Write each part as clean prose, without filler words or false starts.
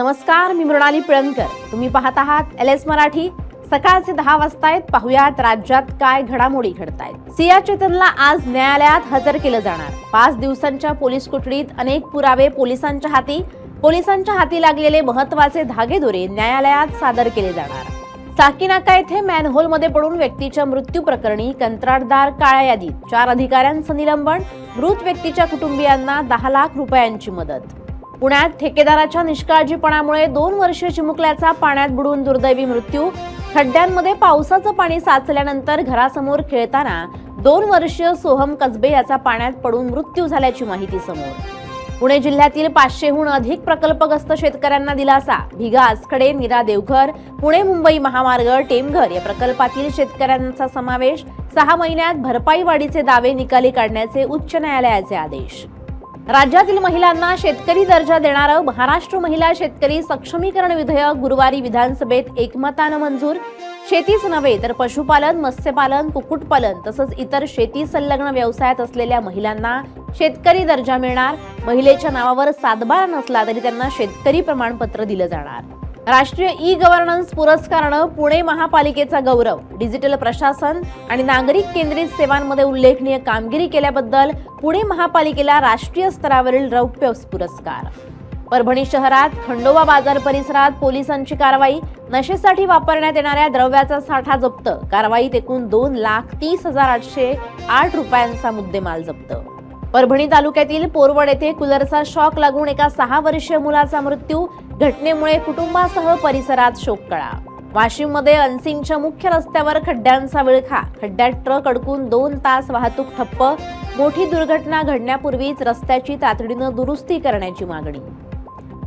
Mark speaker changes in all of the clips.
Speaker 1: नमस्कार, मी मृणाली पिळणकर. तुम्ही पाहत आहात LS मराठी. सकाळचे 10 वाजतायत. पाहुयात राज्यात काय घडामोडी घडतायत. सिया चेतनला आज न्यायालयात हजर केलं जाणार. 5 दिवसांच्या पोलीस कोठडीत अनेक पुरावे पोलिसांच्या हाती लागलेले महत्त्वाचे धागेदोरे न्यायालयात सादर केले जाणार. साकीनाका येथे मॅनहोलमध्ये पडून व्यक्तीच्या मृत्यू प्रकरणी कंत्राटदार काळ्या यादीत, 4 अधिकाऱ्यांचं निलंबन, मृत व्यक्तीच्या कुटुंबियांना 10 लाख रुपयांची मदत. पुण्यात ठेकेदाराच्या निष्काळजीपणामुळे 2 वर्षीय चिमुकल्याचा पाण्यात बुडून दुर्दैवी मृत्यू. खड्ड्यांमध्ये पावसाचं पाणी साचल्यानंतर घरासमोर खेळताना 2 वर्षीय सोहम कसबे याचा पाण्यात पडून मृत्यू झाल्याची माहिती समोर. पुणे जिल्ह्यातील 500हून अधिक प्रकल्पग्रस्त शेतकऱ्यांना दिलासा. भिगा आसखडे, नीरा देवघर, पुणे मुंबई महामार्ग, टेमघर या प्रकल्पातील शेतकऱ्यांचा समावेश. 6 महिन्यात भरपाई वाढीचे दावे निकाली काढण्याचे उच्च न्यायालयाचे आदेश. राज्यातील महिलांना शेतकरी दर्जा देणारं महाराष्ट्र महिला शेतकरी सक्षमीकरण विधेयक गुरुवारी विधानसभेत एकमतानं मंजूर. शेतीच नव्हे तर पशुपालन, मत्स्यपालन, कुक्कुटपालन तसंच इतर शेती संलग्न व्यवसायात असलेल्या महिलांना शेतकरी दर्जा मिळणार. महिलेच्या नावावर सातबारा नसला तरी त्यांना शेतकरी प्रमाणपत्र दिलं जाणार. राष्ट्रीय ई-गव्हर्नन्स पुरस्कारानं पुणे महापालिकेचा गौरव. डिजिटल प्रशासन आणि नागरिक केंद्रित सेवांमध्ये उल्लेखनीय कामगिरी केल्याबद्दल पुणे महापालिकेला राष्ट्रीय स्तरावरील रौप्य पुरस्कार. परभणी शहरात खंडोबा बाजार परिसरात पोलिसांची कारवाई. नशेसाठी वापरण्यात येणाऱ्या द्रव्याचा साठा जप्त. कारवाईत एकूण 2,30,808 रुपयांचा मुद्देमाल जप्त. परभणी तालुक्यातील पोरवड येथे कूलरचा शॉक लागून एका 6 वर्षीय मुलाचा मृत्यू. घटनेमुळे कुटुंबासह परिसरात शोककळा. वाशिममध्ये अनसिंगच्या मुख्य रस्त्यावर खड्ड्यांचा विळखा. खड्ड्यात ट्रक अडकून 2 तास वाहतूक ठप्प. मोठी दुर्घटना घडण्यापूर्वीच रस्त्याची तातडीनं दुरुस्ती करण्याची मागणी.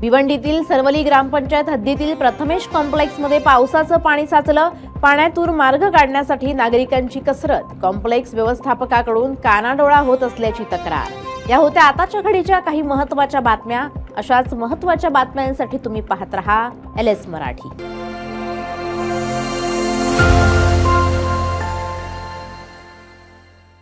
Speaker 1: भिवंडीतील सरवली ग्रामपंचायत हद्दीतील प्रथमेश कॉम्प्लेक्समध्ये पावसाचं पाणी साचलं. पाण्यातून मार्ग काढण्यासाठी नागरिकांची कसरत. कॉम्प्लेक्स व्यवस्थापकाकडून कानाडोळा होत असल्याची तक्रार. या होत्या आताच्या घडीच्या काही महत्त्वाच्या बातम्या. अशाच महत्त्वाच्या बातम्यांसाठी तुम्ही पाहत रहा LS मराठी.